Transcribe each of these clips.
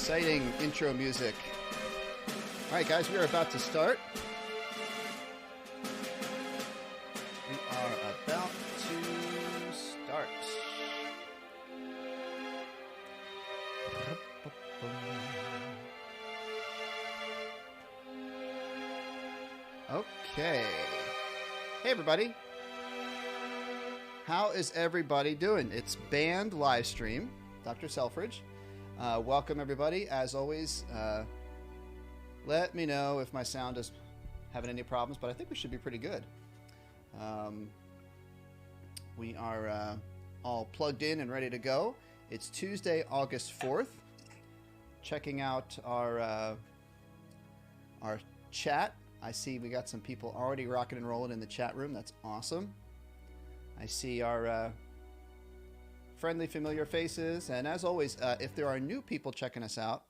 exciting intro music. All right, guys, we are about to start. We are about to start. Okay. Hey, everybody. How is everybody doing? It's band live stream. Dr. Selfridge. Welcome, everybody. As always, let me know if my sound is having any problems, but I think we should be pretty good. We are all plugged in and ready to go. It's Tuesday, August 4th. Checking out our chat. I see we got some people already rocking and rolling in the chat room. That's awesome. I see our friendly, familiar faces. And as always, if there are new people checking us out,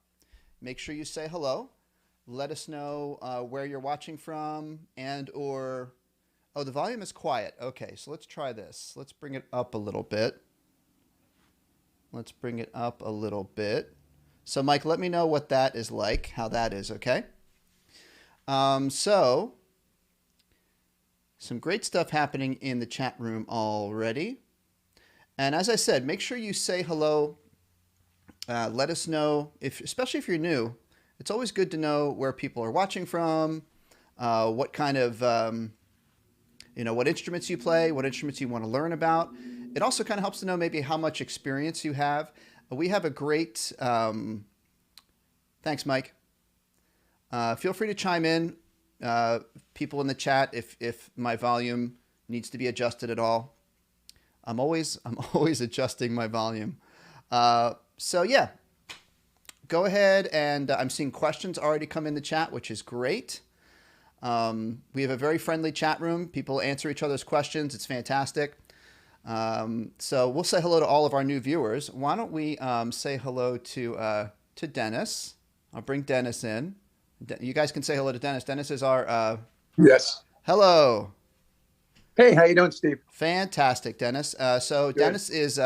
make sure you say hello. Let us know where you're watching from and or... Oh, the volume is quiet. Okay, so let's try this. Let's bring it up a little bit. Let's bring it up a little bit. So, Mike, let me know what that is like, how that is, okay? So, some great stuff happening in the chat room already. And as I said, make sure you say hello. Let us know, especially if you're new. It's always good to know where people are watching from, what kind of, what instruments you play, what instruments you want to learn about. It also kind of helps to know maybe how much experience you have. We have a great, thanks, Mike. Feel free to chime in, people in the chat, if my volume needs to be adjusted at all. I'm always adjusting my volume. So yeah, go ahead and I'm seeing questions already come in the chat, which is great. We have a very friendly chat room. People answer each other's questions. It's fantastic. So we'll say hello to all of our new viewers. Why don't we say hello to Dennis? I'll bring Dennis in. You guys can say hello to Dennis. Dennis is our... Yes. Hello. Hey, how you doing, Steve? Fantastic, Dennis. So good. Dennis is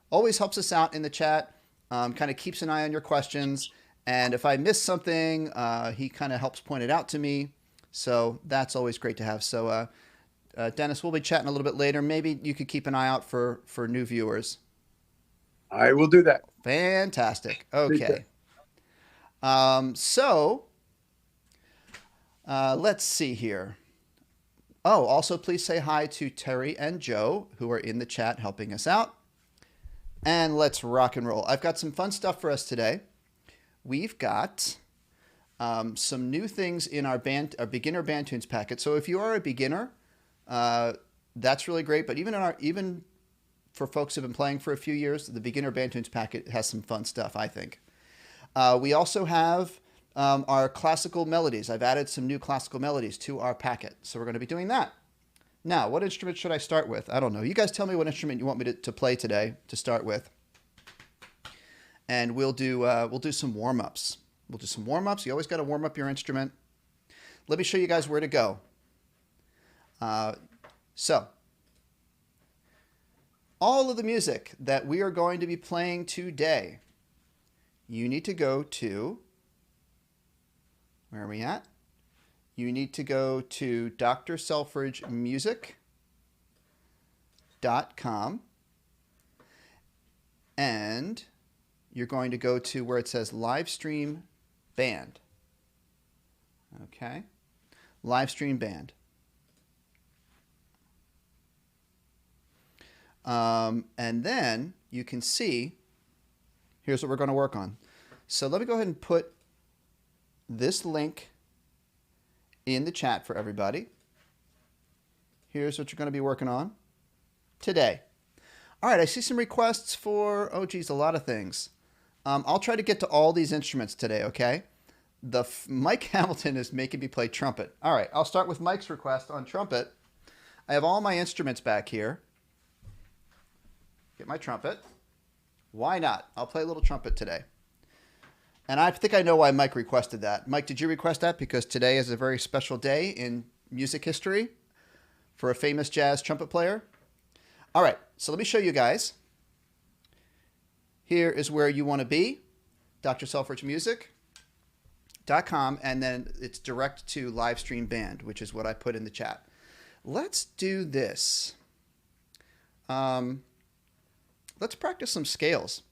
always helps us out in the chat, kind of keeps an eye on your questions. And if I miss something, he kind of helps point it out to me. So that's always great to have. So Dennis, we'll be chatting a little bit later. Maybe you could keep an ie out for new viewers. I will do that. Fantastic. Okay. Let's see here. Oh, also please say hi to Terry and Joe, who are in the chat helping us out. And let's rock and roll. I've got some fun stuff for us today. We've got some new things in our beginner band tunes packet. So if you are a beginner, that's really great. But even for folks who've been playing for a few years, the beginner band tunes packet has some fun stuff, I think. We also have our classical melodies. I've added some new classical melodies to our packet. So we're going to be doing that. Now, what instrument should I start with? I don't know. You guys tell me what instrument you want me to play today to start with. And we'll do some warm-ups. We'll do some warm-ups. You always got to warm up your instrument. Let me show you guys where to go. So, all of the music that we are going to be playing today, you need to go to... Where are we at? You need to go to drselfridgemusic.com and you're going to go to where it says live stream band. Okay. Live stream band. And then you can see, here's what we're going to work on. So let me go ahead and put this link in the chat for everybody. Here's what you're going to be working on today. All right, I see some requests for, a lot of things. I'll try to get to all these instruments today, okay? Mike Hamilton is making me play trumpet. All right, I'll start with Mike's request on trumpet. I have all my instruments back here. Get my trumpet. Why not? I'll play a little trumpet today. And I think I know why Mike requested that. Mike, did you request that? Because today is a very special day in music history for a famous jazz trumpet player. All right, so let me show you guys. Here is where you want to be. drselfridgemusic.com, and then it's direct to live stream band, which is what I put in the chat. Let's do this. Let's practice some scales.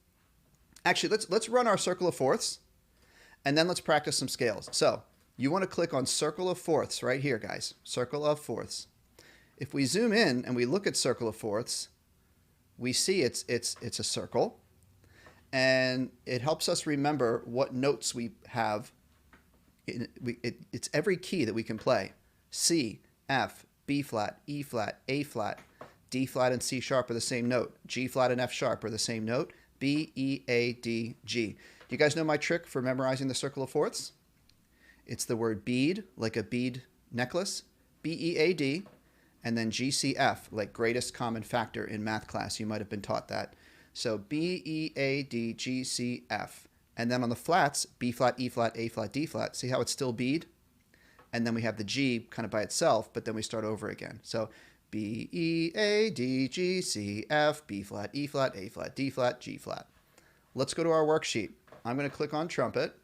Actually, let's run our circle of fourths, and then let's practice some scales. So you want to click on circle of fourths right here, guys. Circle of fourths. If we zoom in and we look at circle of fourths, we see it's a circle, and it helps us remember what notes we have. It's every key that we can play. C, F, B flat, E flat, A flat, D flat and C sharp are the same note. G flat and F sharp are the same note. B, E, A, D, G. Do you guys know my trick for memorizing the circle of fourths? It's the word bead, like a bead necklace, B-E-A-D, and then G-C-F, like greatest common factor in math class. You might have been taught that. So B-E-A-D, G-C-F. And then on the flats, B flat, E flat, A flat, D flat. See how it's still bead? And then we have the G kind of by itself, but then we start over again. So B, E, A, D, G, C, F, B flat, E flat, A flat, D flat, G flat. Let's go to our worksheet. I'm going to click on trumpet.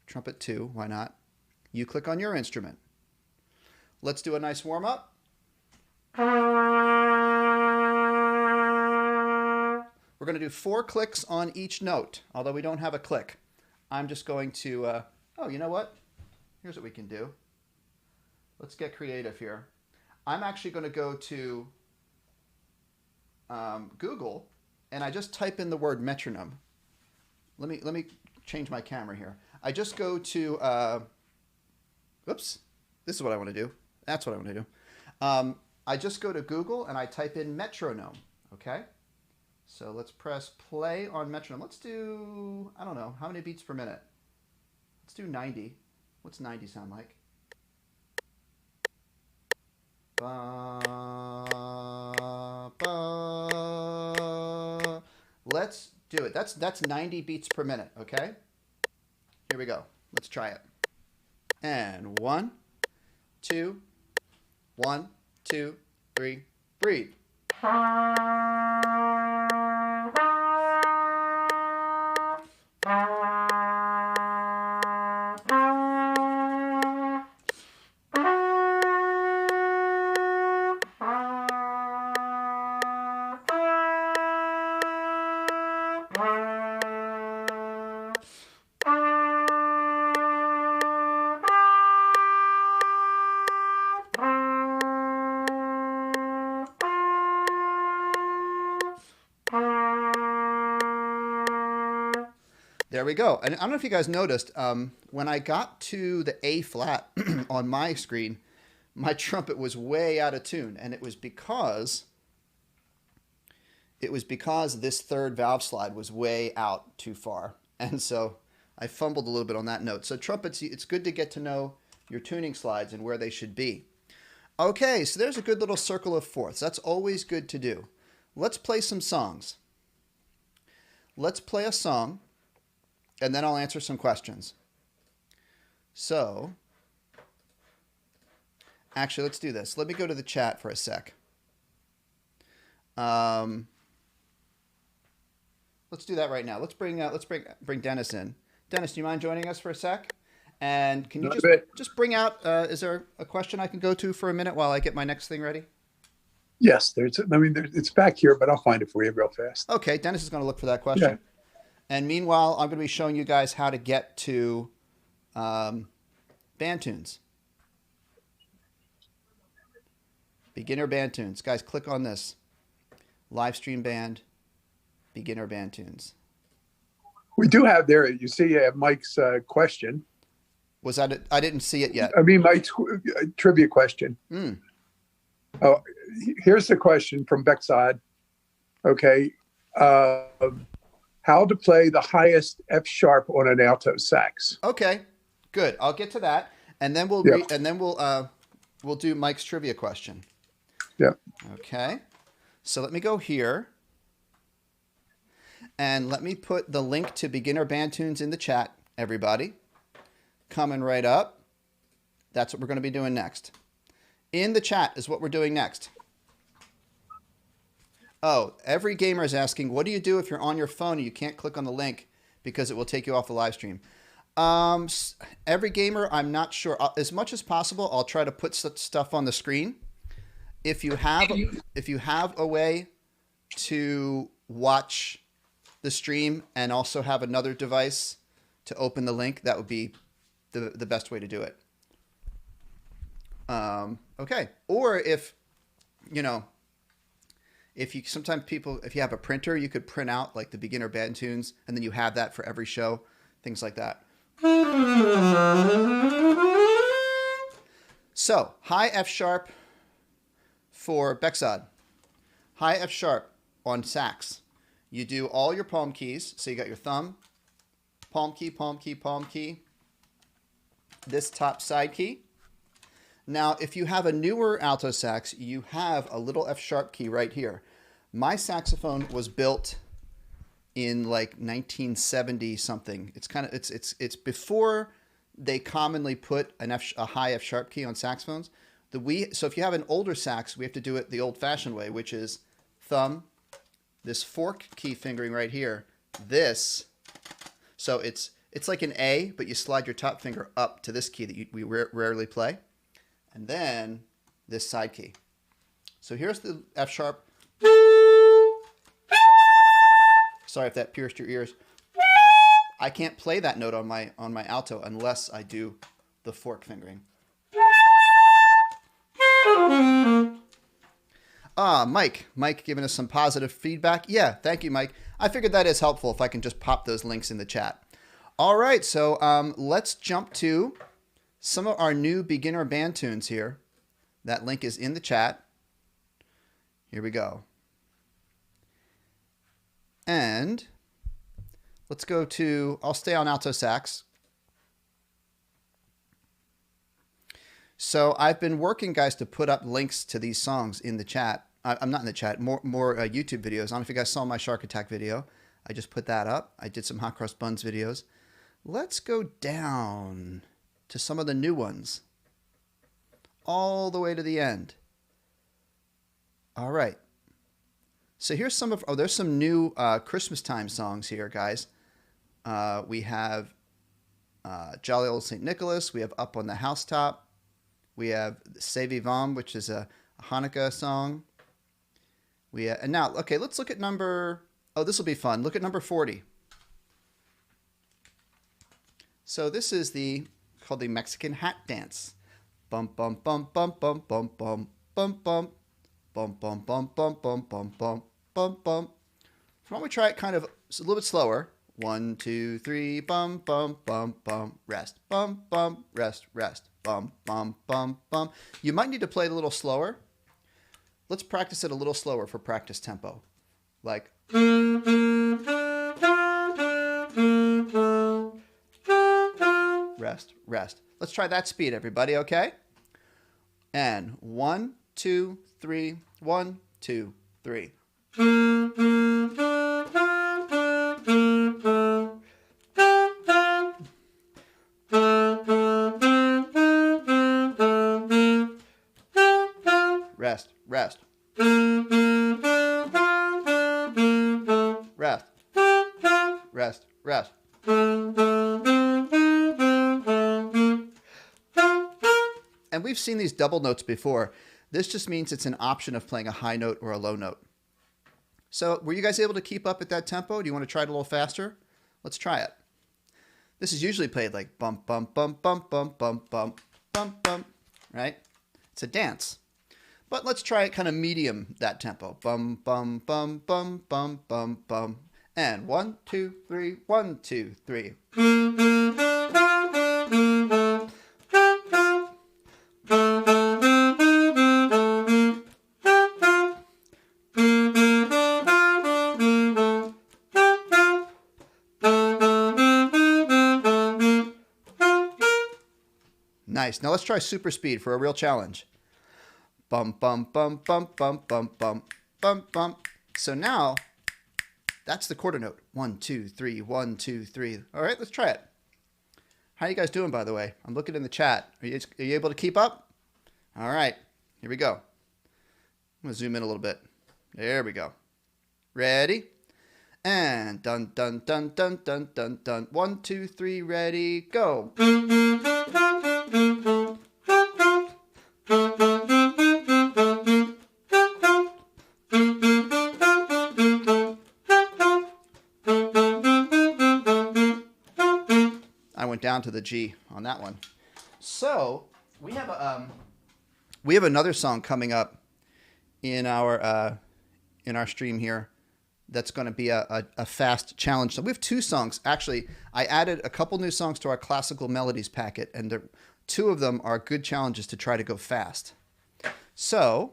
Trumpet 2, why not? You click on your instrument. Let's do a nice warm-up. We're going to do 4 clicks on each note, although we don't have a click. I'm just going to, oh, you know what? Here's what we can do. Let's get creative here. I'm actually going to go to Google, and I just type in the word metronome. Let me change my camera here. I just go to, oops, this is what I want to do. That's what I want to do. I just go to Google and I type in metronome, okay? So let's press play on metronome. Let's do, I don't know, how many beats per minute? Let's do 90. What's 90 sound like? Ba, ba. Let's do it. That's 90 beats per minute, okay? Here we go. Let's try it. And 1, 2, 1, 2, 3, breathe. There we go. And I don't know if you guys noticed, when I got to the A flat on my screen, my trumpet was way out of tune. And it was because this third valve slide was way out too far. And so I fumbled a little bit on that note. So trumpets, it's good to get to know your tuning slides and where they should be. Okay, so there's a good little circle of fourths. That's always good to do. Let's play some songs. Let's play a song, and then I'll answer some questions. So, actually, let's do this. Let me go to the chat for a sec. Let's do that right now. Let's bring Dennis in. Dennis, do you mind joining us for a sec? And can you just bring out? Is there a question I can go to for a minute while I get my next thing ready? Yes, it's back here, but I'll find it for you real fast. Okay, Dennis is going to look for that question. Yeah. And meanwhile, I'm going to be showing you guys how to get to band tunes. Beginner band tunes. Guys, click on this. Live stream band, beginner band tunes. We do have there, you see Mike's question. Was that it? I didn't see it yet. I mean, Mike's trivia question. Oh, here's the question from Beckside. Okay. How to play the highest F sharp on an alto sax. Okay, good. I'll get to that, and then we'll we'll do Mike's trivia question. Yeah. Okay. So let me go here, and let me put the link to beginner band tunes in the chat. Everybody, coming right up. That's what we're going to be doing next. In the chat is what we're doing next. Oh, every gamer is asking, what do you do if you're on your phone and you can't click on the link because it will take you off the live stream? Every gamer, I'm not sure. As much as possible, I'll try to put stuff on the screen. If you have a way to watch the stream and also have another device to open the link, that would be the best way to do it. Okay. Or if you have a printer, you could print out like the beginner band tunes, and then you have that for every show, things like that. So, high F sharp for Bexad. High F sharp on sax. You do all your palm keys. So you got your thumb, palm key, palm key, palm key. This top side key. Now, if you have a newer alto sax, you have a little F sharp key right here. My saxophone was built in like 1970 something. It's before they commonly put a high F sharp key on saxophones. So if you have an older sax, we have to do it the old-fashioned way, which is thumb, this fork key fingering right here, this. So it's like an A, but you slide your top finger up to this key that we rarely play, and then this side key. So here's the F sharp. Sorry if that pierced your ears. I can't play that note on my alto unless I do the fork fingering. Mike giving us some positive feedback. Yeah, thank you, Mike. I figured that is helpful if I can just pop those links in the chat. All right, so let's jump to some of our new beginner band tunes here. That link is in the chat. Here we go. And let's go to, I'll stay on alto sax. So I've been working, guys, to put up links to these songs in the chat. I'm not in the chat, more YouTube videos. I don't know if you guys saw my Shark Attack video. I just put that up. I did some Hot Cross Buns videos. Let's go down to some of the new ones. All the way to the end. All right. So here's some of, there's some new Christmas time songs here, guys. We have Jolly Old St. Nicholas. We have Up on the Housetop. We have C'est Vivant, which is a Hanukkah song. And now, okay, let's look at this will be fun. Look at number 40. So this is called the Mexican Hat Dance. Bum, bum, bum, bum, bum, bum, bum, bum, bum. Bum, bum, bum, bum, bum, bum, bum, bum, bum. So why don't we try it kind of a little bit slower? 1, 2, 3, bum, bum, bum, bum, rest. Bum, bum, rest, rest. Bum, bum, bum, bum. You might need to play it a little slower. Let's practice it a little slower for practice tempo. Like. Rest, rest. Let's try that speed, everybody, okay? And 1, 2, 3, 1, 2, 3. Rest, rest. Rest, rest, rest. And we've seen these double notes before. This just means it's an option of playing a high note or a low note. So were you guys able to keep up at that tempo? Do you want to try it a little faster? Let's try it. This is usually played like bump, bump, bump, bump, bump, bump, bump, bump, bump, right? It's a dance. But let's try it kind of medium, that tempo. Bum, bum, bum, bum, bum, bum, bum. And 1, 2, 3, 1, 2, 3. Nice. Now let's try super speed for a real challenge. Bum, bum, bum, bum, bum, bum, bum, bum, bum. So now, that's the quarter note. 1, 2, 3, 1, 2, 3. All right, let's try it. How are you guys doing, by the way? I'm looking in the chat. Are you able to keep up? All right, here we go. I'm going to zoom in a little bit. There we go. Ready? And dun dun dun dun dun dun dun. 1, 2, 3, ready, go. I went down to the G on that one. So we have another song coming up in our stream here. That's going to be a fast challenge. So we have 2 songs. Actually, I added a couple new songs to our classical melodies packet, and 2 of them are good challenges to try to go fast. So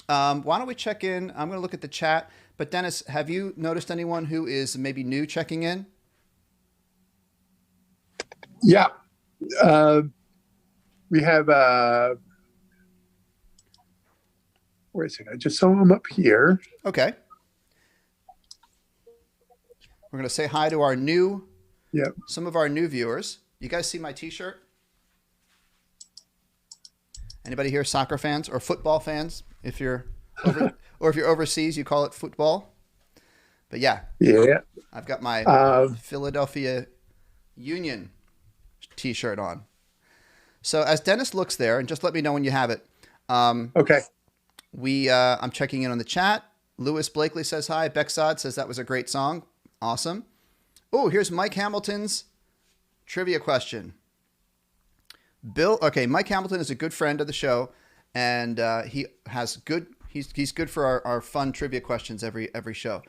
why don't we check in? I'm going to look at the chat. But Dennis, have you noticed anyone who is maybe new checking in? Yeah. We have, wait a second. I just saw him up here. Okay. We're going to say hi to some of our new viewers. You guys see my t-shirt? Anybody here soccer fans or football fans? If you're or if you're overseas, you call it football. But yeah. I've got my Philadelphia Union t-shirt on. So as Dennis looks there, and just let me know when you have it. Okay. I'm checking in on the chat. Lewis Blakely says hi. Bexad says that was a great song. Awesome. Oh, here's Mike Hamilton's trivia question. Mike Hamilton is a good friend of the show, and he's good for our fun trivia questions every show.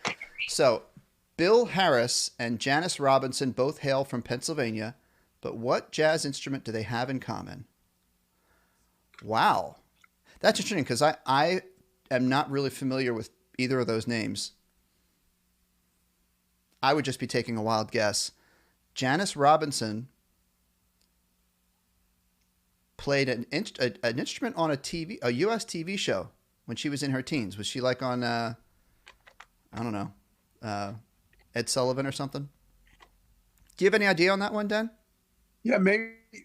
So, Bill Harris and Janice Robinson both hail from Pennsylvania, but what jazz instrument do they have in common? Wow. That's interesting because I am not really familiar with either of those names. I would just be taking a wild guess. Janice Robinson played an instrument on a U.S. TV show when she was in her teens. Was she like on, I don't know, Ed Sullivan or something? Do you have any idea on that one, Dan? Yeah,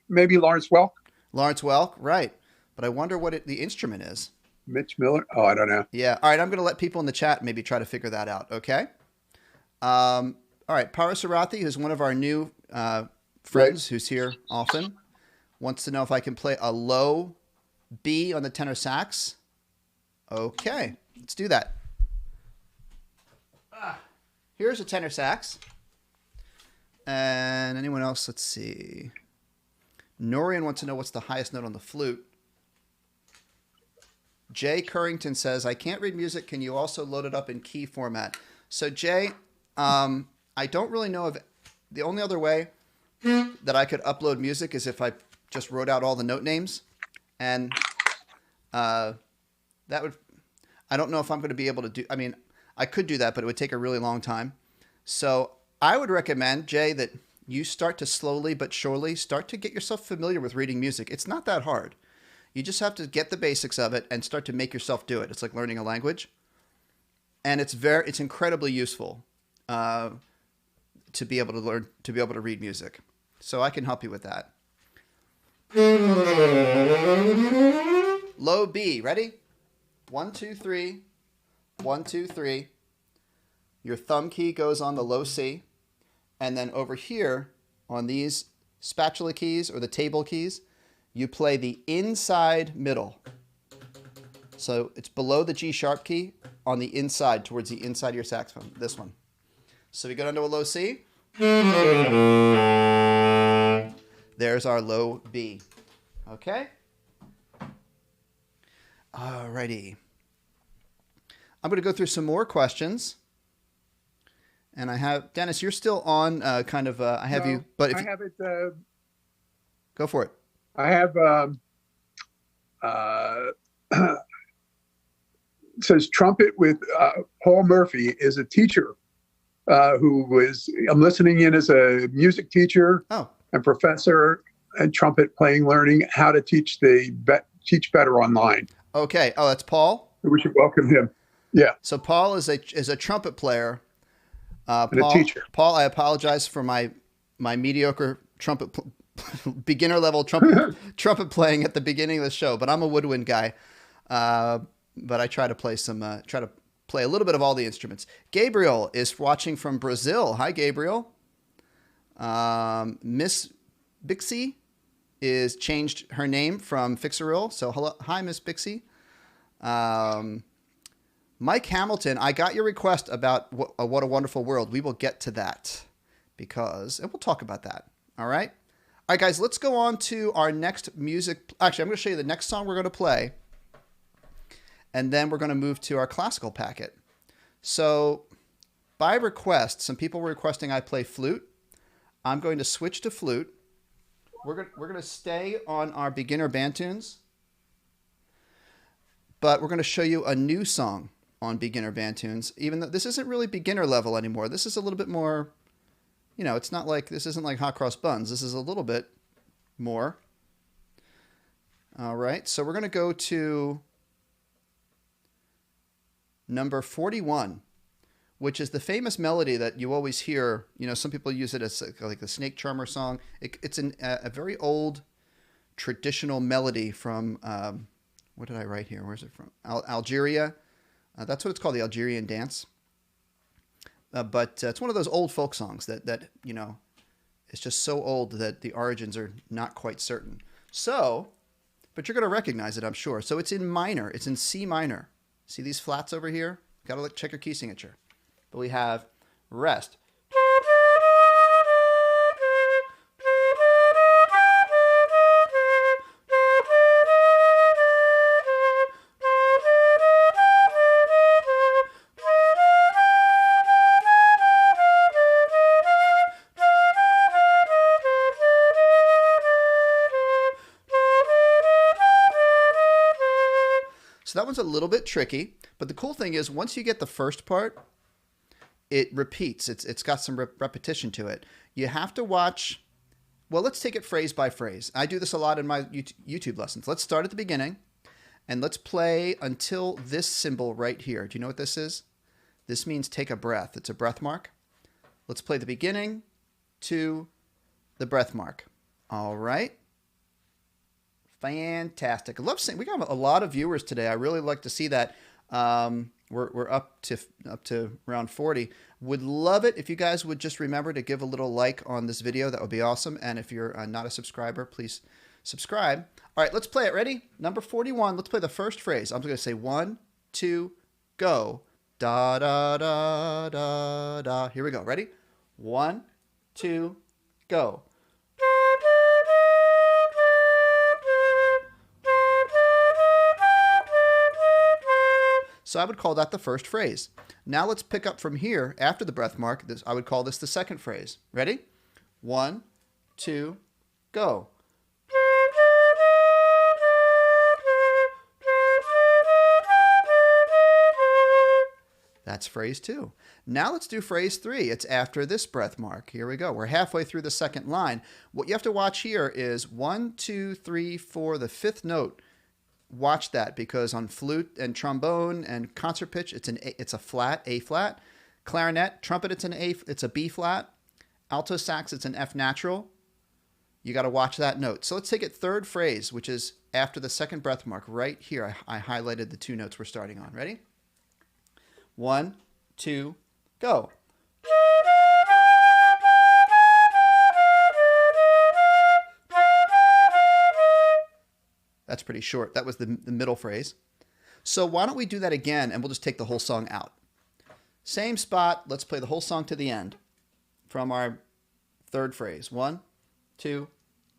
maybe Lawrence Welk. Lawrence Welk, right. But I wonder what the instrument is. Mitch Miller? Oh, I don't know. Yeah. All right, I'm going to let people in the chat maybe try to figure that out, okay? All right, Parasarathi, who's one of our new friends who's here often, wants to know if I can play a low B on the tenor sax. Okay, let's do that. Here's a tenor sax. And anyone else? Let's see. Norian wants to know what's the highest note on the flute. Jay Currington says, I can't read music. Can you also load it up in key format? So, Jay, I don't really know if the only other way that I could upload music is if I just wrote out all the note names. And I don't know if I'm going to be able to do, I mean, I could do that, but it would take a really long time. So I would recommend, Jay, that you start to slowly but surely start to get yourself familiar with reading music. It's not that hard. You just have to get the basics of it and start to make yourself do it. It's like learning a language. And it's incredibly useful to be able to read music. So I can help you with that. Low B, ready? 1, 2, 3. 1, 2, 3. Your thumb key goes on the low C. And then over here on these spatula keys or the table keys, you play the inside middle. So it's below the G sharp key on the inside, towards the inside of your saxophone, this one. So we go down to a low C. There's our low B. Okay? Alrighty. I'm going to go through some more questions. And I have, Dennis, you're still on I have you, but if I have it. Go for it. I have, it says trumpet with Paul Murphy is a teacher I'm listening in as a music teacher and professor and trumpet playing, learning how to teach better online. Okay. Oh, that's Paul? We should welcome him. Yeah. So Paul is a trumpet player. And a teacher. Paul, I apologize for my mediocre beginner level trumpet playing at the beginning of the show, but I'm a woodwind guy. But I try to play play a little bit of all the instruments. Gabriel is watching from Brazil. Hi, Gabriel. Miss Bixie is changed her name from Fixeril. So hello, hi, Miss Bixie. Mike Hamilton, I got your request about What a Wonderful World. We will get to that and we'll talk about that. All right. All right, guys, let's go on to our next music. Actually, I'm going to show you the next song we're going to play. And then we're going to move to our classical packet. So by request, some people were requesting I play flute. I'm going to switch to flute. We're going to stay on our beginner band tunes. But we're going to show you a new song on beginner band tunes, even though this isn't really beginner level anymore. This is a little bit more, it's not like, this isn't like hot cross buns. This is a little bit more. All right. So we're going to go to number 41, which is the famous melody that you always hear. Some people use it as like the Snake Charmer song. It's a very old traditional melody from, what did I write here? Where's it from? Algeria. That's what it's called, the Algerian dance. But it's one of those old folk songs that it's just so old that the origins are not quite certain. So, but you're going to recognize it, I'm sure. So it's in minor. It's in C minor. See these flats over here? Got to check your key signature. But we have rest. So that one's a little bit tricky, but the cool thing is once you get the first part, it repeats. It's got some repetition to it. You have to watch. Well, let's take it phrase by phrase. I do this a lot in my YouTube lessons. Let's start at the beginning and let's play until this symbol right here. Do you know what this is? This means take a breath. It's a breath mark. Let's play the beginning to the breath mark. All right. Fantastic. I love seeing, we got a lot of viewers today. I really like to see that. We're up to around 40. Would love it if you guys would just remember to give a little like on this video. That would be awesome. And if you're not a subscriber, please subscribe. All right, let's play it. Ready? Number 41. Let's play the first phrase. I'm going to say 1, 2, go. Da, da, da, da, da. Here we go. Ready? 1, 2, go. So I would call that the first phrase. Now let's pick up from here after the breath mark. I would call this the second phrase. Ready? 1, 2, go. That's phrase 2. Now let's do phrase 3. It's after this breath mark. Here we go. We're halfway through the second line. What you have to watch here is 1, 2, 3, 4, the fifth note. Watch that, because on flute and trombone and concert pitch, it's a flat, A flat. Clarinet, trumpet, it's a B flat. Alto sax, it's an F natural. You got to watch that note. So let's take it third phrase, which is after the second breath mark right here. I highlighted the 2 notes we're starting on. Ready? 1, 2, go. That's pretty short. That was the middle phrase. So why don't we do that again, and we'll just take the whole song out. Same spot. Let's play the whole song to the end from our third phrase. 1, 2,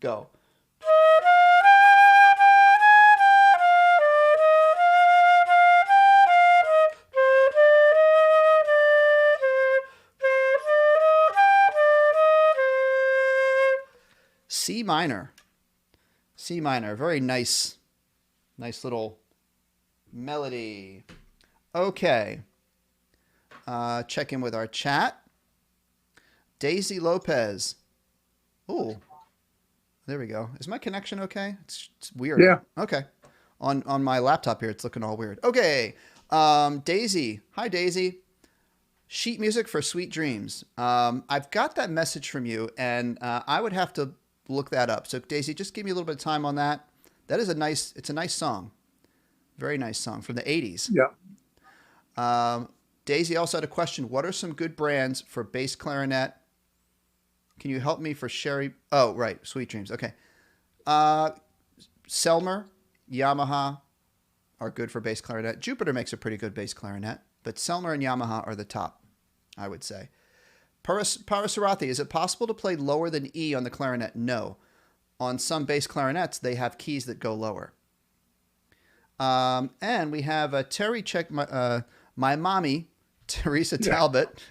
go. C minor. C minor, very nice little melody. Okay. Check in with our chat. Daisy Lopez. Oh, there we go. Is my connection okay? It's weird. Yeah. Okay. On my laptop here, it's looking all weird. Okay. Daisy. Hi, Daisy. Sheet music for Sweet Dreams. I've got that message from you, and I would have to look that up. So Daisy, just give me a little bit of time on that. That is it's a nice song. Very nice song from the 80s. Yeah. Daisy also had a question. What are some good brands for bass clarinet? Can you help me for Sherry? Oh, right. Sweet Dreams. Okay. Selmer, Yamaha are good for bass clarinet. Jupiter makes a pretty good bass clarinet, but Selmer and Yamaha are the top, I would say. Parasarathi, is it possible to play lower than E on the clarinet? No. On some bass clarinets, they have keys that go lower. And we have Terry check my mommy, Teresa Talbot,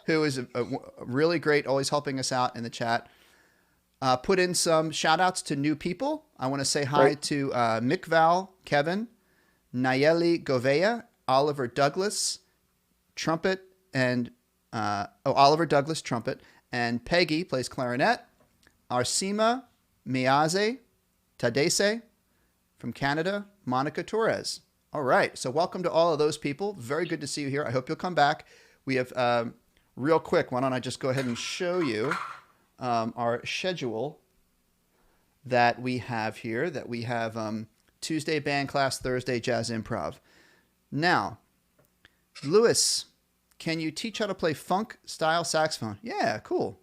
who is a really great, always helping us out in the chat. Put in some shout outs to new people. I want to say hi to Mick Val, Kevin, Nayeli Govea, Oliver Douglas, trumpet, and Oliver Douglas, trumpet, and Peggy plays clarinet. Arsima Miaze Tadese from Canada, Monica Torres. All right, so welcome to all of those people. Very good to see you here. I hope you'll come back. We have, real quick, why don't I just go ahead and show you our schedule that we have here, that we have Tuesday band class, Thursday jazz improv. Now, Lewis, can you teach how to play funk style saxophone? Yeah, cool.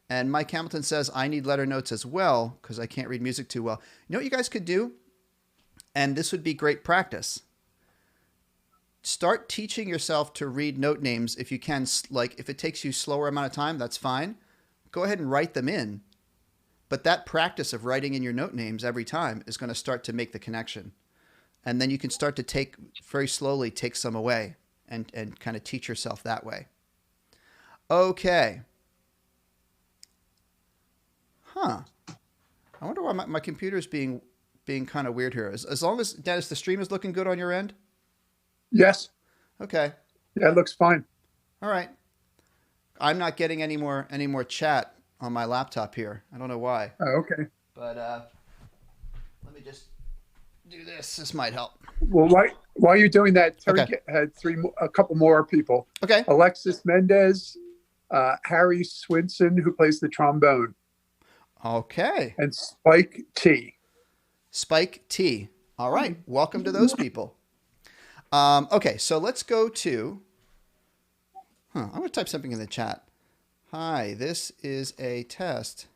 And Mike Hamilton says, I need letter notes as well because I can't read music too well. You know what you guys could do? And this would be great practice. Start teaching yourself to read note names if you can. Like if it takes you a slower amount of time, that's fine. Go ahead and write them in. But that practice of writing in your note names every time is going to start to make the connection. And then you can start to very slowly take some away and kind of teach yourself that way. Okay. Huh. I wonder why my computer's being kind of weird here. As long as, Dennis, the stream is looking good on your end? Yes. Okay. Yeah, it looks fine. All right. I'm not getting any more chat on my laptop here. I don't know why. Oh, okay. But let me just do this. This might help. Well, while you're doing that, Terry had a couple more people. Okay. Alexis Mendez, Harry Swinson, who plays the trombone. Okay. And Spike T. Spike T. All right. Welcome to those people. Okay, so let's go to... I'm going to type something in the chat. Hi, this is a test.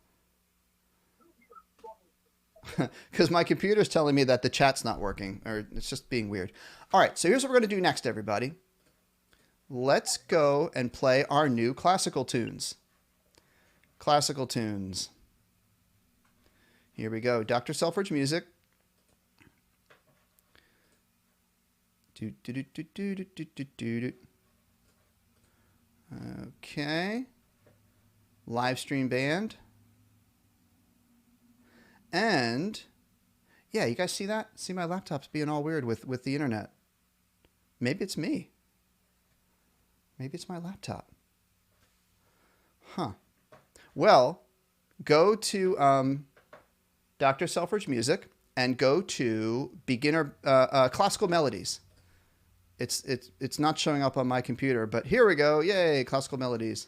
Because my computer's telling me that the chat's not working, or it's just being weird. All right, so here's what we're going to do next, everybody. Let's go and play our new classical tunes. Classical tunes. Here we go. Dr. Selfridge music. Okay. Live stream band. And yeah, you guys see that? See my laptop's being all weird with the internet. Maybe it's me. Maybe it's my laptop. Huh. Well, go to Dr. Selfridge music and go to beginner classical melodies. It's not showing up on my computer, but here we go. Yay, classical melodies.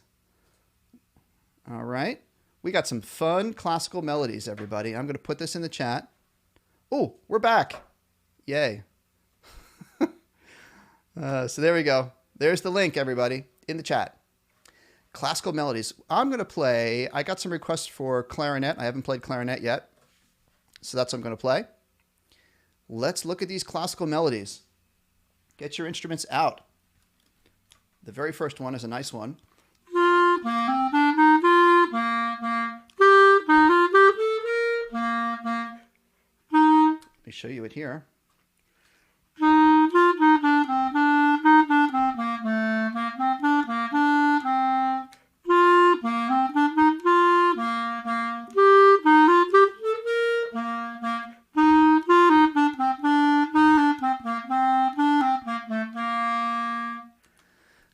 All right. We got some fun classical melodies, everybody. I'm going to put this in the chat. Oh, we're back. Yay. So there we go. There's the link, everybody, in the chat. Classical melodies. I'm going to play. I got some requests for clarinet. I haven't played clarinet yet. So that's what I'm going to play. Let's look at these classical melodies. Get your instruments out. The very first one is a nice one. Let me show you it here.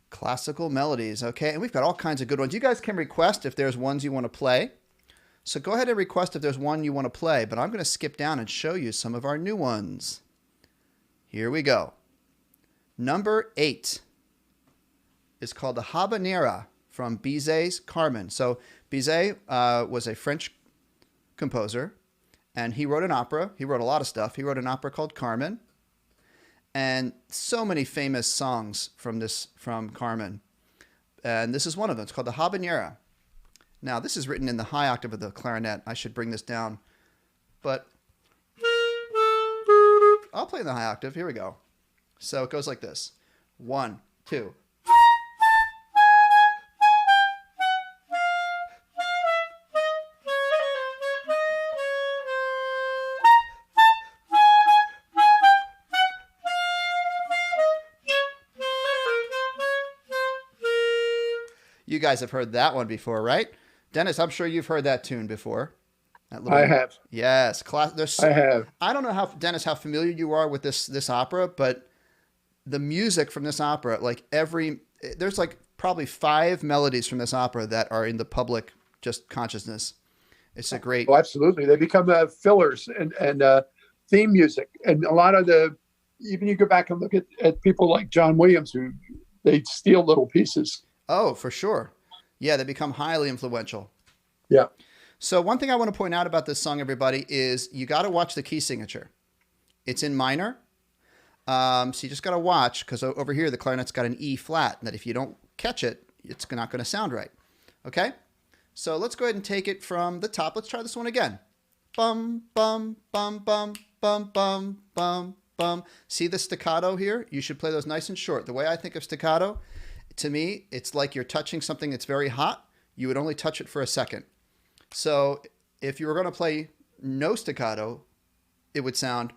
Classical melodies, okay? And we've got all kinds of good ones. You guys can request if there's ones you want to play. So go ahead and request if there's one you want to play, but I'm going to skip down and show you some of our new ones. Here we go. Number 8 is called the Habanera from Bizet's Carmen. So Bizet was a French composer, and he wrote an opera. He wrote a lot of stuff. He wrote an opera called Carmen. And so many famous songs from Carmen. And this is one of them. It's called the Habanera. Now, this is written in the high octave of the clarinet. I should bring this down. But I'll play in the high octave. Here we go. So it goes like this. 1, 2. You guys have heard that one before, right? Dennis, I'm sure you've heard that tune before. I have. Yes. I have. I don't know Dennis, how familiar you are with this opera, but the music from this opera, there's like probably 5 melodies from this opera that are in the public just consciousness. It's a great. Oh, absolutely. They become fillers and theme music. And a lot of even you go back and look at people like John Williams, who they steal little pieces. Oh, for sure. Yeah, they become highly influential. Yeah. So one thing I want to point out about this song, everybody, is you got to watch the key signature. It's in minor. So you just got to watch, because over here, the clarinet's got an E flat, that if you don't catch it, it's not going to sound right. Okay? So let's go ahead and take it from the top. Let's try this one again. Bum, bum, bum, bum, bum, bum, bum, bum. See the staccato here? You should play those nice and short. The way I think of staccato, to me, it's like you're touching something that's very hot. You would only touch it for a second. So if you were going to play no staccato, it would sound.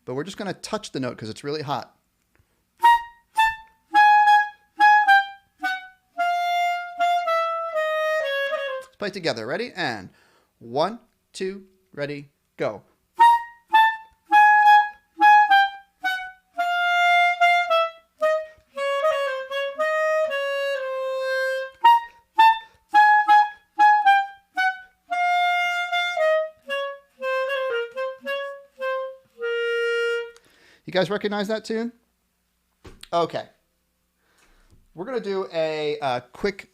But we're just going to touch the note because it's really hot. Let's play it together. Ready? And 1, 2, ready, go. You guys recognize that tune? Okay. We're going to do a quick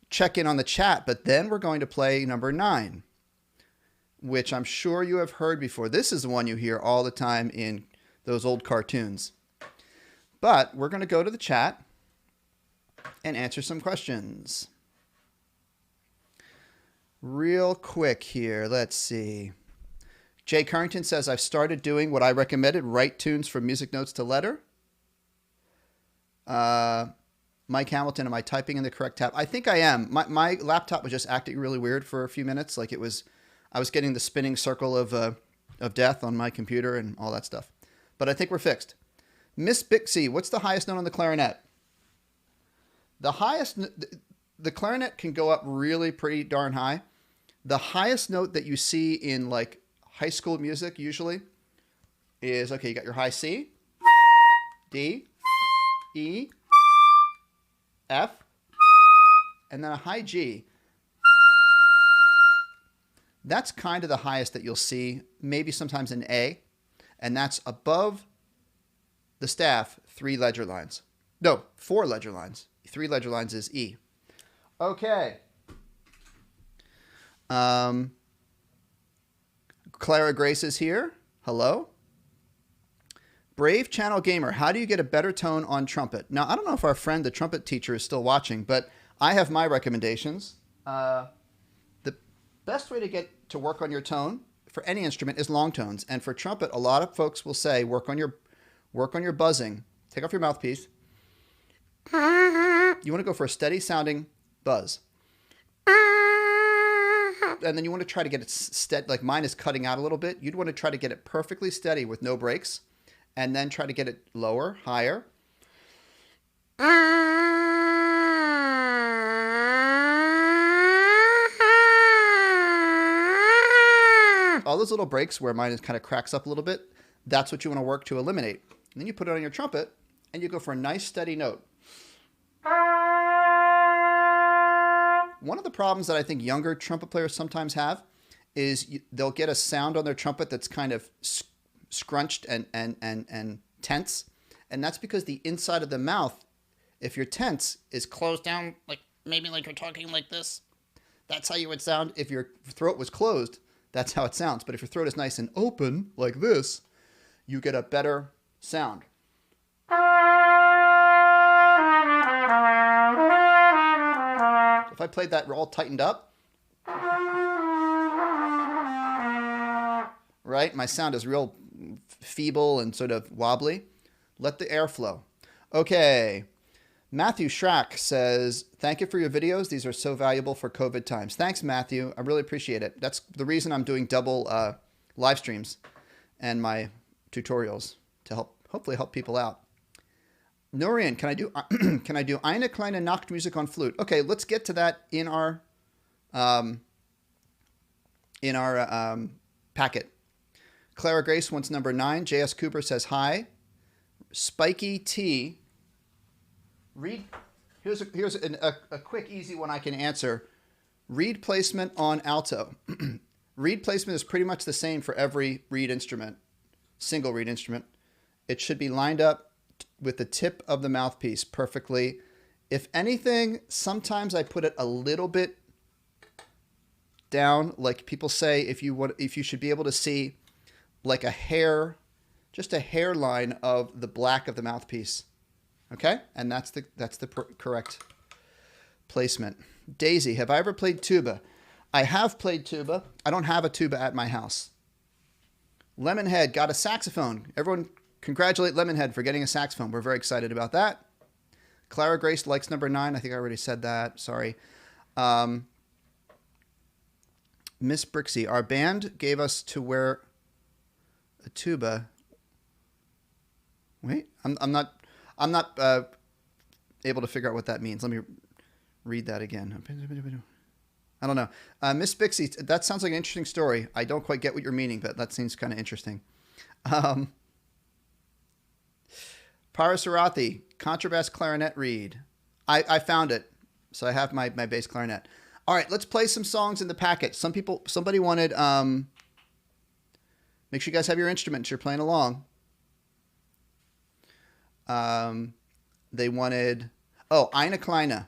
check-in on the chat, but then we're going to play number 9, which I'm sure you have heard before. This is the one you hear all the time in those old cartoons. But we're going to go to the chat and answer some questions. Real quick here. Let's see. Jay Currington says, I've started doing what I recommended, write tunes from music notes to letter. Mike Hamilton, am I typing in the correct tab? I think I am. My laptop was just acting really weird for a few minutes. Like I was getting the spinning circle of death on my computer and all that stuff. But I think we're fixed. Miss Bixie, what's the highest note on the clarinet? The clarinet can go up really pretty darn high. The highest note that you see in like high school music usually is, okay, you got your high C, D, E, F, and then a high G. That's kind of the highest that you'll see, maybe sometimes an A, and that's above the staff 3 ledger lines. No, 4 ledger lines. 3 ledger lines is E. Okay. Clara Grace is here. Hello. Brave Channel Gamer, how do you get a better tone on trumpet? Now, I don't know if our friend, the trumpet teacher, is still watching, but I have my recommendations. The best way to get to work on your tone for any instrument is long tones. And for trumpet, a lot of folks will say, work on your buzzing. Take off your mouthpiece. You want to go for a steady sounding buzz. And then you want to try to get it steady, like mine is cutting out a little bit. You'd want to try to get it perfectly steady with no breaks, and then try to get it lower, higher. All those little breaks where mine is kind of cracks up a little bit, that's what you want to work to eliminate. And then you put it on your trumpet, and you go for a nice steady note. One of the problems that I think younger trumpet players sometimes have is they'll get a sound on their trumpet that's kind of scrunched and tense. And that's because the inside of the mouth, if you're tense, is closed down, like maybe like you're talking like this. That's how you would sound. If your throat was closed, that's how it sounds. But if your throat is nice and open, like this, you get a better sound. If I played that all tightened up, right, my sound is real feeble and sort of wobbly. Let the air flow. Okay. Matthew Schrack says, thank you for your videos. These are so valuable for COVID times. Thanks, Matthew. I really appreciate it. That's the reason I'm doing double live streams and my tutorials to hopefully help people out. Norian, can I do Eine kleine Nachtmusik on flute? Okay, let's get to that in our packet. Clara Grace wants number 9. J.S. Cooper says hi. Spiky T. Reed, here's a quick, easy one I can answer. Reed placement on alto. Reed placement is pretty much the same for every reed instrument, single reed instrument. It should be lined up with the tip of the mouthpiece perfectly. If anything, sometimes I put it a little bit down. Like people say, if you should be able to see like a hair, just a hairline of the black of the mouthpiece. Okay, and that's the correct placement. Daisy, have I ever played tuba? I have played tuba. I don't have a tuba at my house. Lemonhead got a saxophone. Everyone congratulate Lemonhead for getting a saxophone. We're very excited about that. Clara Grace likes number 9. I think I already said that. Sorry. Miss Brixie, our band gave us to wear a tuba. Wait, I'm not able to figure out what that means. Let me read that again. I don't know. Miss Bixie, that sounds like an interesting story. I don't quite get what you're meaning, but that seems kind of interesting. Parasarathi, contrabass clarinet reed. I found it. So I have my bass clarinet. All right, let's play some songs in the packet. Somebody wanted, make sure you guys have your instruments. You're playing along. They wanted, Eine kleine.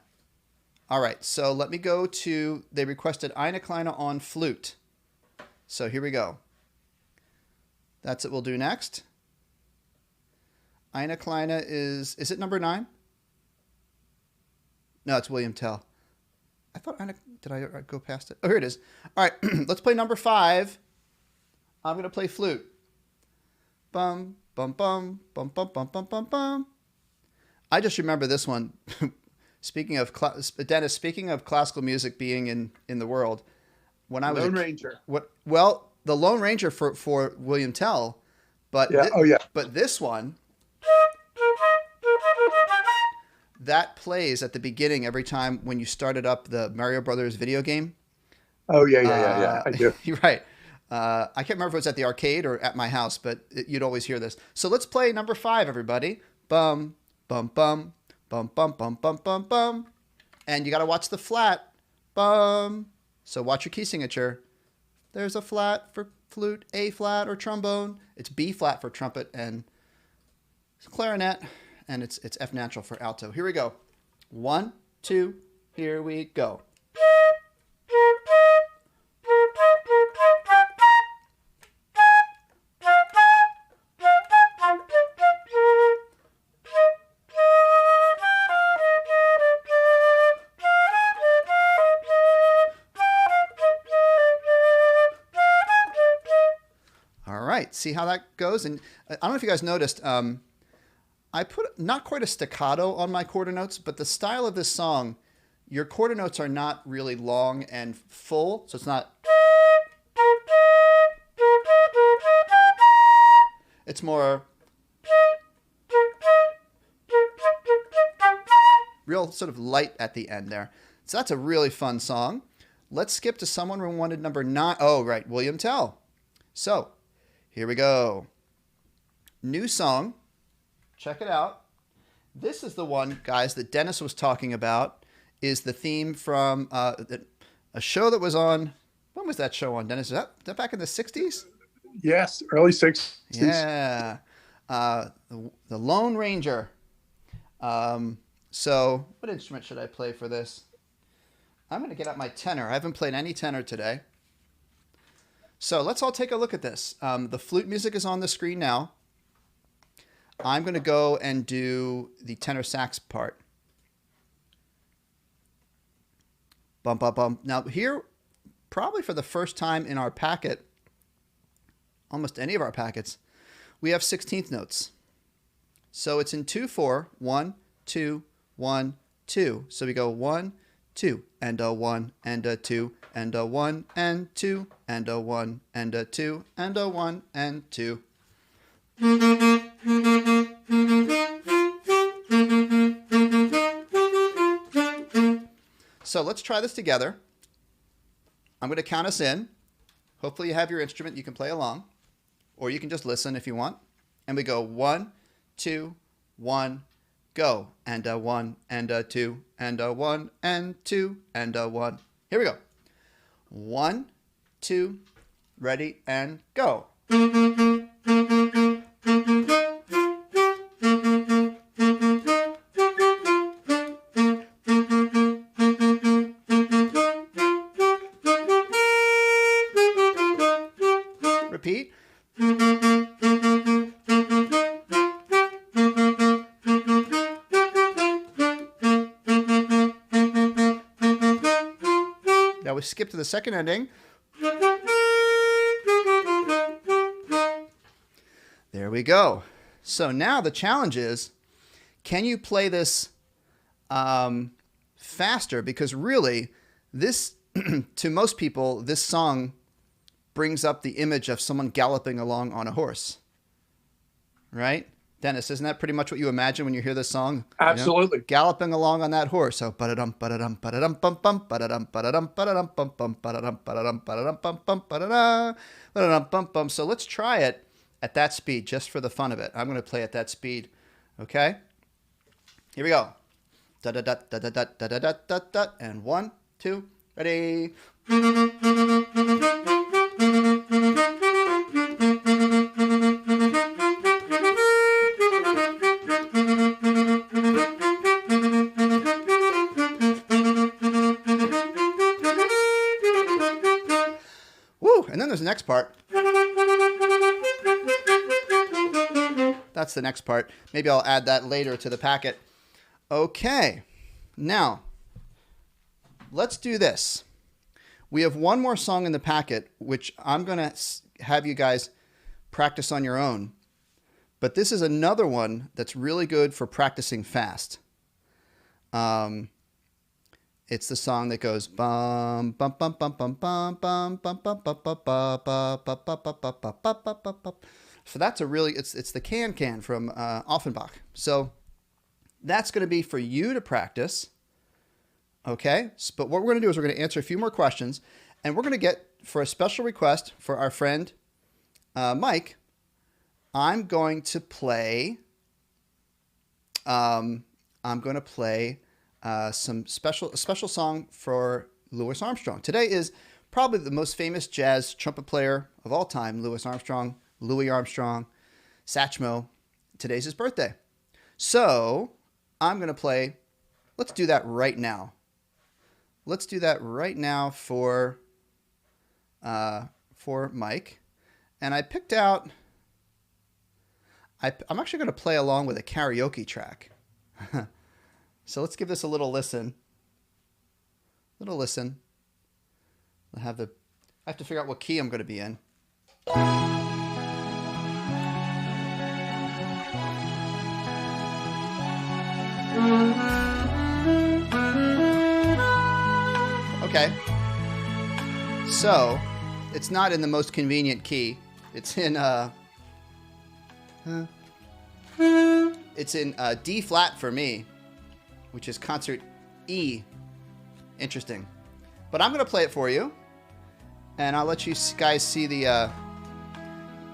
All right, so let me go to, they requested Eine kleine on flute. So here we go. That's what we'll do next. Eine kleine is it number 9? No, it's William Tell. I thought did I go past it? Oh, here it is. All right, let's play number 5. I'm going to play flute. Bum, bum, bum, bum, bum, bum, bum, bum, bum. I just remember this one. Speaking of Dennis, speaking of classical music being in the world, when I was Lone Ranger. Well, the Lone Ranger for William Tell, but but this one that plays at the beginning every time when you started up the Mario Brothers video game. Oh yeah, I do. You're right. I can't remember if it was at the arcade or at my house, but you'd always hear this. So let's play number 5, everybody. Bum, bum, bum, bum, bum, bum, bum, bum, bum. And you got to watch the flat. Bum. So watch your key signature. There's a flat for flute, A flat or trombone. It's B flat for trumpet and clarinet. And it's F natural for alto. Here we go. 1, 2, here we go. See how that goes? And I don't know if you guys noticed, I put not quite a staccato on my quarter notes, but the style of this song, your quarter notes are not really long and full, so it's not. It's more real sort of light at the end there. So that's a really fun song. Let's skip to someone who wanted number 9. Oh, right, William Tell. So here we go. New song. Check it out. This is the one, guys, that Dennis was talking about, is the theme from a show that was on. When was that show on, Dennis? Is that back in the 60s? Yes, early 60s. Yeah. The Lone Ranger. So what instrument should I play for this? I'm going to get out my tenor. I haven't played any tenor today. So let's all take a look at this. The flute music is on the screen now. I'm going to go and do the tenor sax part. Bump, bump, bump. Now here, probably for the first time in our packet, almost any of our packets, we have 16th notes. So it's in 2/4, 1, 2, 1, 2. So we go 1, 2, and a 1, and a 2, and a 1, and 2, and a 1, and a 2, and a 1, and 2. So let's try this together. I'm going to count us in. Hopefully you have your instrument. You can play along. Or you can just listen if you want. And we go 1, 2, 1, go. And a 1, and a 2, and a 1, and 2, and a 1. Here we go. 1, 2, ready, and go. Repeat. Now we skip to the second ending. There we go. So now the challenge is, can you play this faster? Because really, this, to most people, this song brings up the image of someone galloping along on a horse. Right? Dennis, isn't that pretty much what you imagine when you hear this song? Absolutely. You know? Galloping along on that horse. So ba-da-dum, ba-da-dum, ba-da-dum, bum-bum, ba-da-dum, ba-da-dum, ba-da-dum, bum-bum, ba-da-dum, ba-da-dum, ba-da-dum, bum-bum, ba-da-da, ba-da-dum, bum-bum. So let's try it at that speed, just for the fun of it. I'm going to play at that speed. Okay? Here we go. Da-da-da-da-da-da-da-da-da-da. And 1, 2, ready. Woo! And then there's the next part. That's the next part. Maybe I'll add that later to the packet. Okay. Now, let's do this. We have one more song in the packet, which I'm going to have you guys practice on your own. But this is another one that's really good for practicing fast. It's the song that goes bum bum bum bum bum bum bum bum bum bum bum bum bum bum bum. So that's a really, it's the can from Offenbach. So that's going to be for you to practice. Okay, but what we're going to do is we're going to answer a few more questions, and we're going to get, for a special request for our friend Mike, I'm going to play some special song for Louis Armstrong. Today is probably the most famous jazz trumpet player of all time, Louis Armstrong, Satchmo. Today's his birthday. So I'm going to play, let's do that right now. Let's do that right now for Mike. And I picked out, I'm actually going to play along with a karaoke track. So let's give this a little listen. I have to figure out what key I'm going to be in. Okay. So, it's not in the most convenient key. It's in D flat for me, which is concert E. Interesting. But I'm going to play it for you, and I'll let you guys see the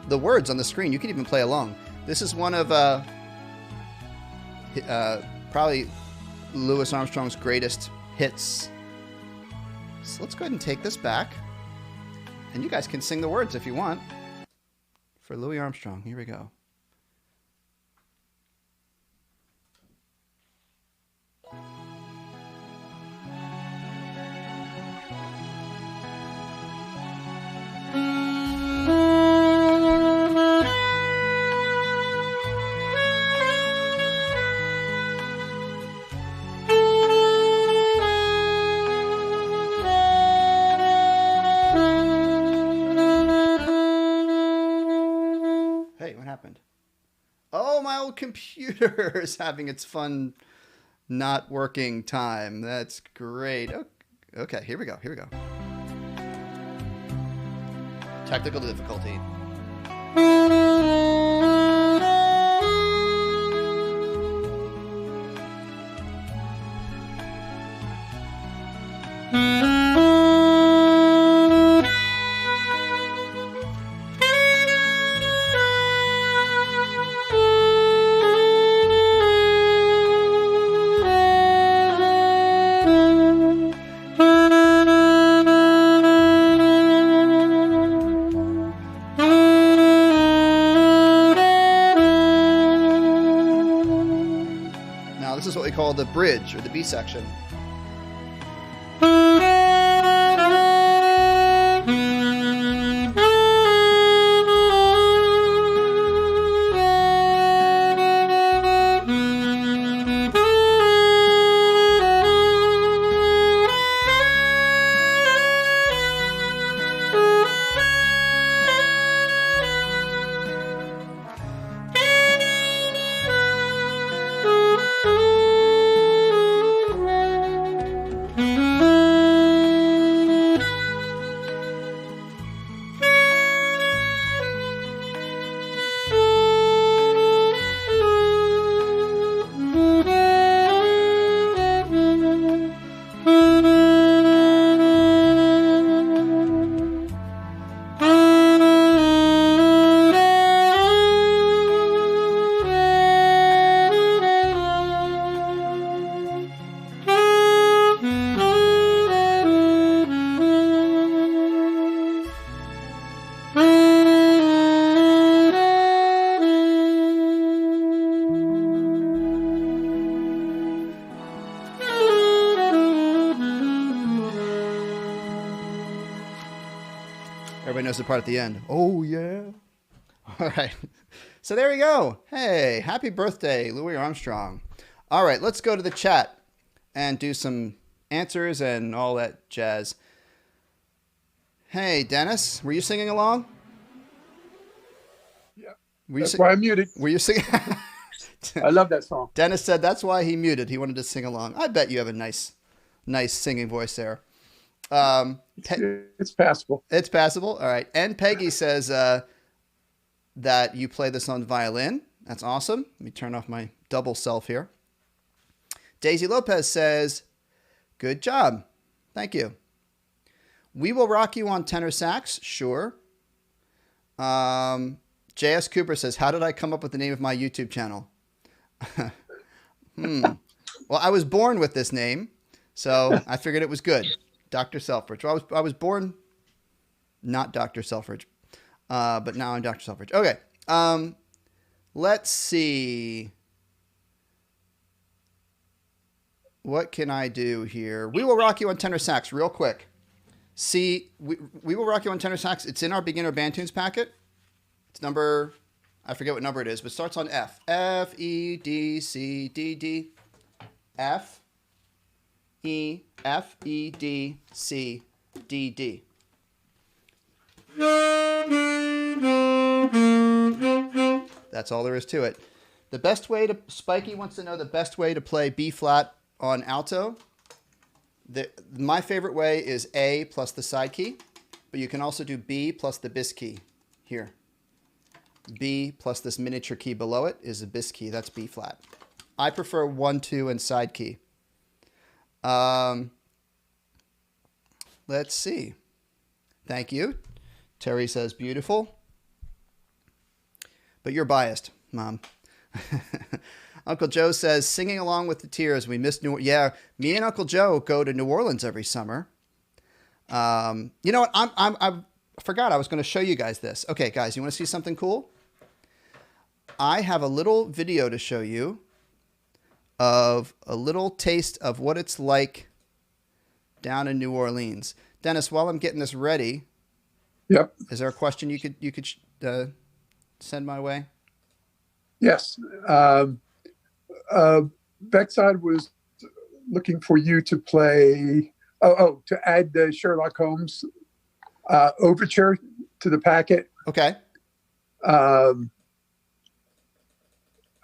words on the screen. You can even play along. This is one of probably Louis Armstrong's greatest hits. So let's go ahead and take this back, and you guys can sing the words if you want. For Louis Armstrong, here we go. Oh, my old computer is having its fun not working time. That's great. Okay, here we go. Technical difficulty. This is what we call the bridge, or the B section. Everybody knows the part at the end. Oh, yeah. All right. So there we go. Hey, happy birthday, Louis Armstrong. All right, let's go to the chat and do some answers and all that jazz. Hey, Dennis, were you singing along? Yeah. That's why I muted. Were you singing? I love that song. Dennis said that's why he muted. He wanted to sing along. I bet you have a nice singing voice there. It's passable. It's passable. All right. And Peggy says that you play this on violin. That's awesome. Let me turn off my double self here. Daisy Lopez says, good job. Thank you. We will rock you on tenor sax. Sure. J.S. Cooper says, how did I come up with the name of my YouTube channel? Well, I was born with this name, so I figured it was good. Dr. Selfridge. Well, I was born not Dr. Selfridge, but now I'm Dr. Selfridge. Okay. Let's see. What can I do here? We will rock you on tenor sax real quick. See, we will rock you on tenor sax. It's in our beginner band tunes packet. It's number, I forget what number it is, but it starts on F. F, E, D, C, D, D. F, E, F, E, D, C, D, D. That's all there is to it. The best way to, Spiky wants to know the best way to play B flat on alto. My favorite way is A plus the side key, but you can also do B plus the bis key here. B plus this miniature key below it is a bis key. That's B flat. I prefer 1, 2, and side key. Let's see. Thank you. Terry says beautiful. But you're biased, Mom. Uncle Joe says, singing along with the tears. We miss New Orleans. Yeah, me and Uncle Joe go to New Orleans every summer. You know what? I forgot I was going to show you guys this. Okay, guys, you want to see something cool? I have a little video to show you of a little taste of what it's like down in New Orleans. Dennis, while I'm getting this ready, yep. Is there a question you could send my way? Yes. Beckside was looking for you to play, to add the Sherlock Holmes Overture to the packet. Okay.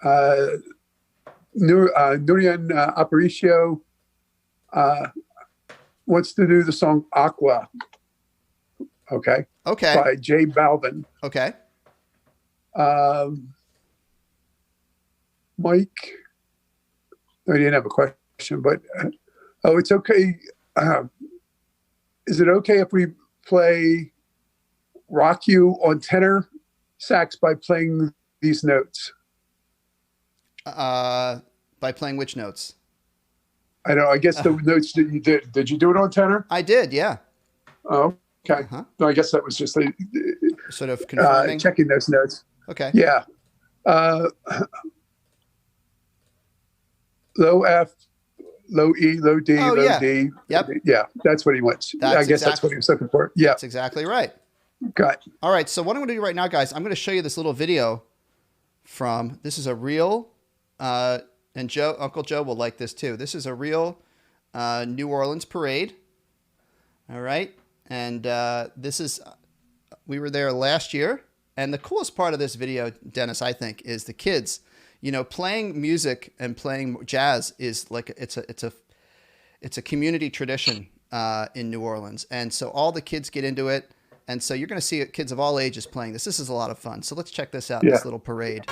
Nurian Aparicio wants to do the song Aqua. Okay. By J Balvin. Okay. Mike, I didn't have a question, but it's okay. Is it okay if we play Rock You on tenor sax by playing these notes? By playing which notes? I don't know. I guess the notes that you did. Did you do it on tenor? I did, yeah. Oh, okay. No, I guess that was just sort of confirming. Checking those notes. Okay. Yeah. Low F, low E, low D, low D. Yep. Yeah, that's what he wants. I guess that's what he was looking for. Yeah. That's exactly right. Got it. All right. So what I'm going to do right now, guys, I'm going to show you this little video from, this is a real, and Uncle Joe will like this too. This is a real New Orleans parade. All right. And this is, we were there last year. And the coolest part of this video, Dennis, I think, is the kids. You know, playing music and playing jazz is like it's a community tradition in New Orleans, and so all the kids get into it, and so you're going to see kids of all ages playing this. This is a lot of fun. So let's check this out. This little parade.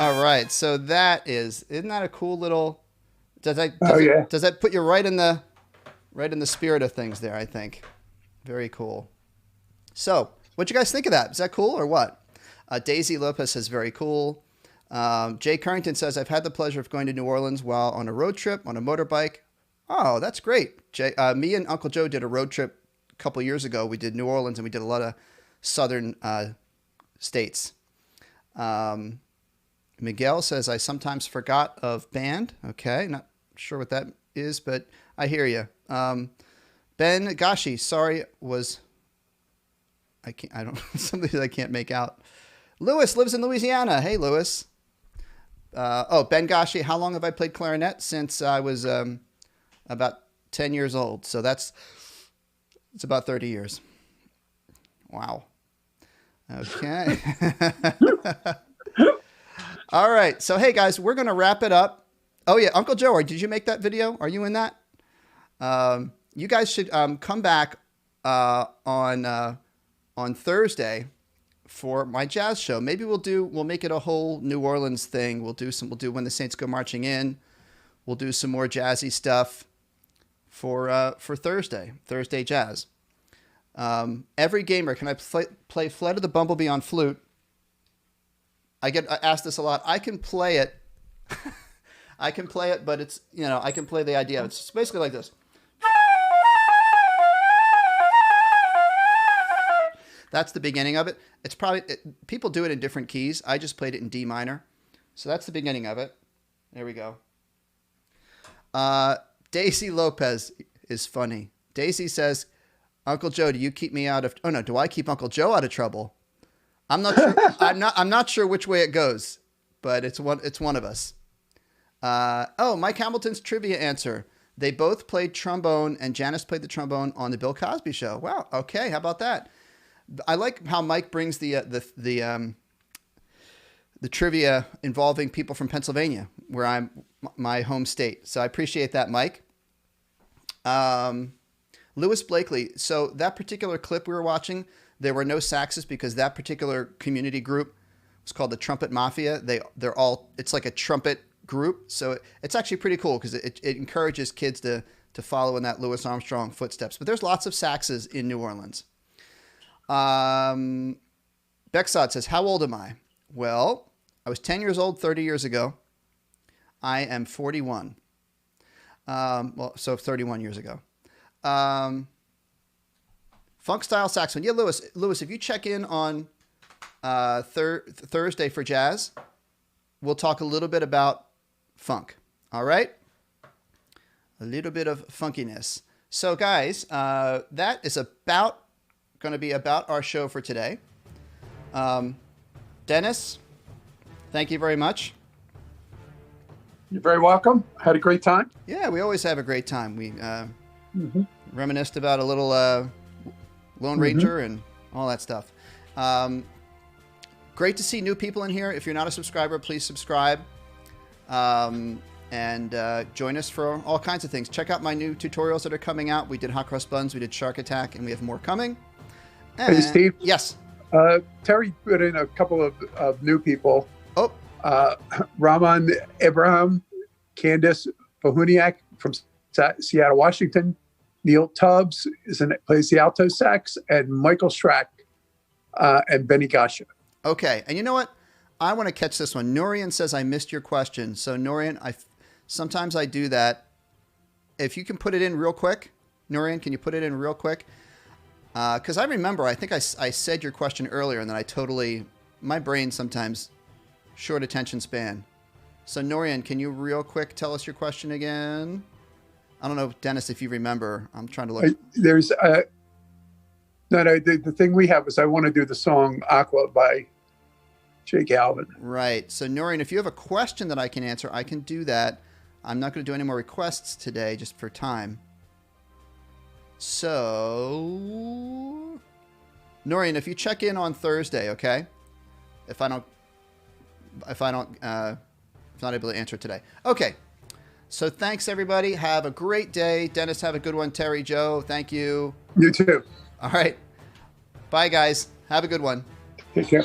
All right, so isn't that a cool little? Does that put you right in the spirit of things there? I think, very cool. So, what'd you guys think of that? Is that cool or what? Daisy Lopez says very cool. Jay Currington says I've had the pleasure of going to New Orleans while on a road trip on a motorbike. Oh, that's great. Jay, me and Uncle Joe did a road trip a couple years ago. We did New Orleans and we did a lot of southern states. Miguel says, I sometimes forgot of band. Okay, not sure what that is, but I hear you. Ben Gashi, sorry, something that I can't make out. Lewis lives in Louisiana. Hey, Lewis. Ben Gashi, how long have I played clarinet? Since I was about 10 years old. So it's about 30 years. Wow. Okay. All right. So, hey, guys, we're going to wrap it up. Oh, yeah. Uncle Joe, did you make that video? Are you in that? You guys should come back on Thursday for my jazz show. Maybe we'll make it a whole New Orleans thing. We'll do When the Saints Go Marching In. We'll do some more jazzy stuff for Thursday jazz. Every gamer, can I play Flight of the Bumblebee on flute? I get asked this a lot. I can play it. But it's, I can play the idea. It's basically like this. That's the beginning of it. It's probably, people do it in different keys. I just played it in D minor. So that's the beginning of it. There we go. Daisy Lopez is funny. Daisy says, Uncle Joe, do you keep me out of, oh no, do I keep Uncle Joe out of trouble? I'm not sure. I'm not sure which way it goes, but it's one of us. Mike Hamilton's trivia answer. They both played trombone, and Janice played the trombone on the Bill Cosby Show. Wow. Okay. How about that? I like how Mike brings the trivia involving people from Pennsylvania, where I'm my home state. So I appreciate that, Mike. Lewis Blakely. So that particular clip we were watching, there were no saxes because that particular community group was called the Trumpet Mafia. It's like a trumpet group. So it's actually pretty cool because it encourages kids to follow in that Louis Armstrong footsteps. But there's lots of saxes in New Orleans. Bexod says, how old am I? Well, I was 10 years old 30 years ago. I am 41. So 31 years ago. Funk style saxophone. Yeah, Lewis, if you check in on Thursday for jazz, we'll talk a little bit about funk. All right? A little bit of funkiness. So, guys, that is going to be about our show for today. Dennis, thank you very much. You're very welcome. Had a great time. Yeah, we always have a great time. We reminisced about a little Lone Ranger and all that stuff. Great to see new people in here. If you're not a subscriber, please subscribe. And join us for all kinds of things. Check out my new tutorials that are coming out. We did hot cross buns, we did shark attack, and we have more coming. And, hey, Steve. Yes. Terry put in a couple of new people. Oh. Rahman Abraham, Candace Bohuniak from Seattle, Washington. Neil Tubbs plays the alto sax, and Michael Strack and Benny Gasha. Okay. And you know what? I want to catch this one. Norian says, I missed your question. So Norian, sometimes I do that. If you can put it in real quick, Norian, can you put it in real quick? Because I remember, I think I said your question earlier, and then my brain sometimes short attention span. So Norian, can you real quick tell us your question again? I don't know, Dennis, if you remember. I'm trying to look. The thing we have is I want to do the song Aqua by Jake Alvin. Right. So Norian, if you have a question that I can answer, I can do that. I'm not going to do any more requests today just for time. So Norian, if you check in on Thursday, okay? If I'm not able to answer today. Okay. So thanks everybody. Have a great day. Dennis, have a good one. Terry, Joe, thank you. You too. All right. Bye guys. Have a good one. Take care.